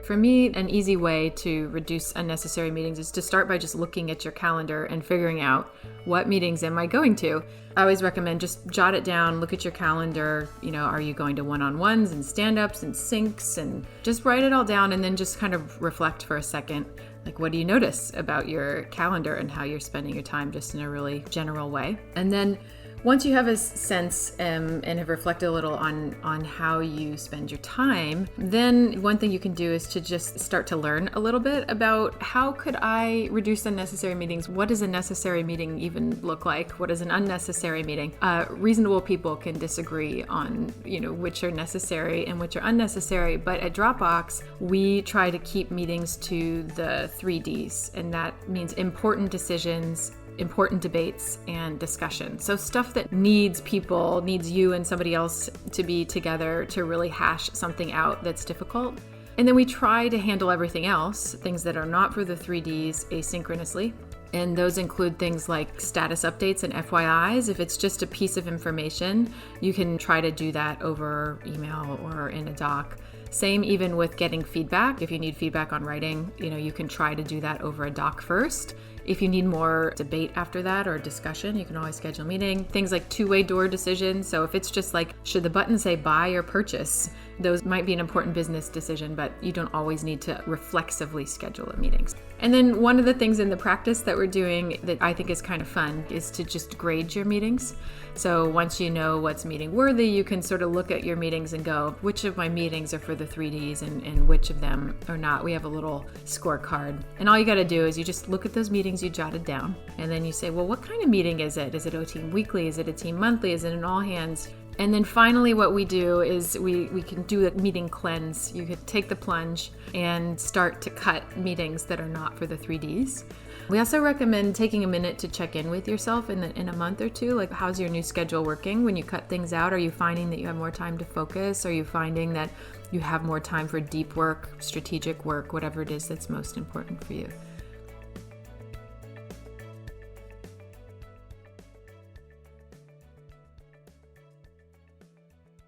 For me, an easy way to reduce unnecessary meetings is to start by just looking at your calendar and figuring out what meetings am I going to. I always recommend just jot it down, look at your calendar. Are you going to one-on-ones and stand-ups and syncs, and just write it all down and then just kind of reflect for a second. Like, what do you notice about your calendar and how you're spending your time, just in a really general way? And then once you have a sense and have reflected a little on how you spend your time, then one thing you can do is to just start to learn a little bit about how could I reduce unnecessary meetings? What does a necessary meeting even look like? What is an unnecessary meeting? Reasonable people can disagree on, which are necessary and which are unnecessary. But at Dropbox, we try to keep meetings to the 3Ds, and that means important decisions, important debates, and discussion. So stuff that needs you and somebody else to be together to really hash something out that's difficult. And then we try to handle everything else, things that are not for the 3Ds, asynchronously. And those include things like status updates and FYIs. If it's just a piece of information, you can try to do that over email or in a doc. Same even with getting feedback. If you need feedback on writing, you can try to do that over a doc first. If you need more debate after that or discussion, you can always schedule a meeting. Things like two-way door decisions. So if it's just like, should the button say buy or purchase? Those might be an important business decision, but you don't always need to reflexively schedule a meeting. And then one of the things in the practice that we're doing that I think is kind of fun is to just grade your meetings. So once you know what's meeting worthy, you can sort of look at your meetings and go, which of my meetings are for the 3Ds and which of them are not. We have a little scorecard. And all you got to do is you just look at those meetings you jotted down. And then you say, well, what kind of meeting is it? Is it a team weekly? Is it a team monthly? Is it an all hands? And then finally what we do is we can do a meeting cleanse. You could take the plunge and start to cut meetings that are not for the 3Ds. We also recommend taking a minute to check in with yourself in a month or two. Like, how's your new schedule working when you cut things out? Are you finding that you have more time to focus? Are you finding that you have more time for deep work, strategic work, whatever it is that's most important for you?